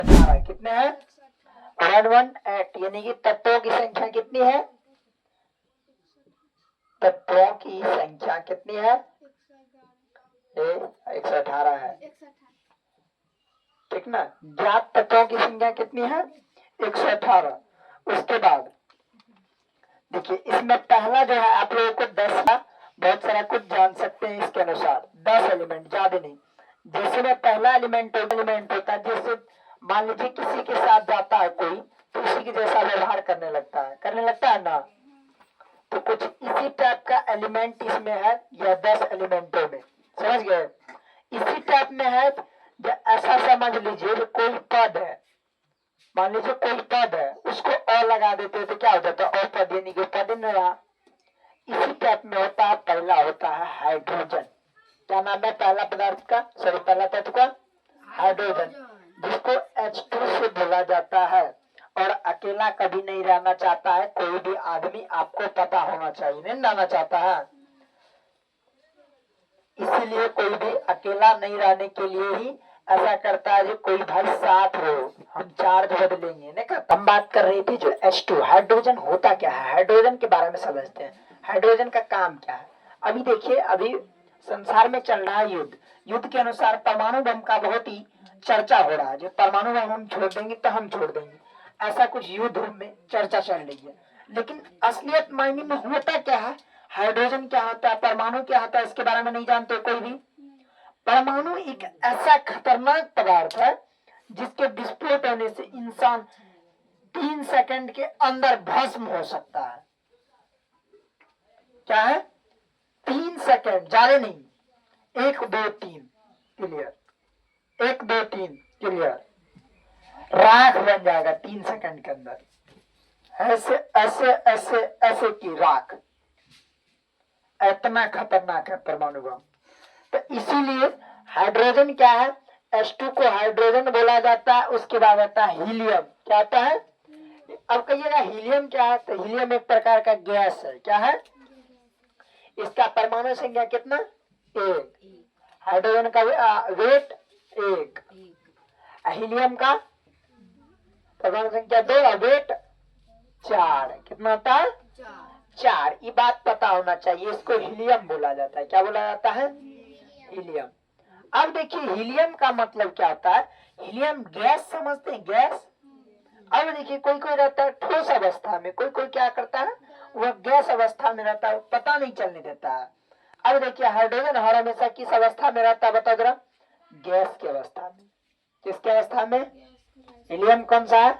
18 कितने हैं 118 यानी कि तत्वों की संख्या कितनी है, तत्वों की संख्या कितनी है 118 है, ठीक ना। ज्ञात तत्वों की संख्या कितनी है 118। उसके बाद देखिए इसमें पहला जो है आप लोगों को 10 का बहुत सारा कुछ जान सकते हैं इसके अनुसार 10 एलिमेंट ज्यादा नहीं। जैसे में पहला एलिमेंट होता है, जैसे मान लीजिए किसी के साथ जाता है कोई तो उसी के जैसा व्यवहार करने लगता है ना, तो कुछ इसी टाइप का एलिमेंट इसमें है या 10 एलिमेंटों में, समझ गए। इसी टाइप में है, ऐसा समझ लीजिए कोई पद है, मान लीजिए कोई पद है उसको अ लगा देते तो क्या हो जाता है अपद यानी कि पद न रहा। इसी टाइप में होता है, पहला होता है हाइड्रोजन। क्या नाम है पहला पदार्थ का, सॉरी पहला तत्व का, हाइड्रोजन, जिसको H2 से बोला जाता है और अकेला कभी नहीं रहना चाहता है कोई भी आदमी, आपको पता होना चाहिए, नहीं रहना चाहता है, इसीलिए कोई भी अकेला नहीं रहने के लिए ही ऐसा करता है जो कोई भाई साथ हो, हम चार्ज बदलेंगे नहीं करता। हम बात कर रही थी जो H2 हाइड्रोजन होता क्या है, हाइड्रोजन के बारे में समझते हैं, हाइड्रोजन का काम क्या है। अभी देखिए अभी संसार में चल रहा है युद्ध, युद्ध के अनुसार परमाणु बम का बहुत ही चर्चा हो रहा है, जो परमाणु बम हम छोड़ देंगे तो हम छोड़ देंगे, ऐसा कुछ युद्ध में चर्चा चल रही है। लेकिन असलियत मायने में होता क्या है, हाइड्रोजन क्या होता है, परमाणु क्या होता है, इसके बारे में नहीं जानते कोई भी। परमाणु एक ऐसा खतरनाक पदार्थ है जिसके विस्फोट होने से इंसान 3 सेकंड के अंदर भस्म हो सकता है। क्या है 3 सेकंड, ज्यादा नहीं, 1 2 3 क्लियर, 1 2 3 क्लियर, राख बन जाएगा 3 सेकंड के अंदर, ऐसे ऐसे ऐसे ऐसे की राख, इतना खतरनाक है परमाणु बम। तो इसीलिए हाइड्रोजन क्या है, H2 को हाइड्रोजन बोला जाता है। उसके बाद आता है हीलियम, क्या आता है, अब कहिएगा हीलियम क्या है, तो हीलियम एक प्रकार का गैस है, क्या है, इसका परमाणु संख्या कितना 1, हाइड्रोजन का वेट 1, हीलियम का परमाणु संख्या 2 और वेट 4, कितना होता है 4। ये बात पता होना चाहिए, इसको हीलियम बोला जाता है, क्या बोला जाता है हीलियम। अब देखिए हीलियम का मतलब क्या होता है, हीलियम गैस समझते हैं, गैस। अब देखिए कोई कोई रहता है ठोस अवस्था में, कोई कोई क्या करता है वह गैस अवस्था में रहता है, पता नहीं चलने देता है। अब देखिए हाइड्रोजन हर हमेशा किस अवस्था में रहता है बताओ जरा, गैस की अवस्था में। किसकी अवस्था में, हीलियम कौन सा है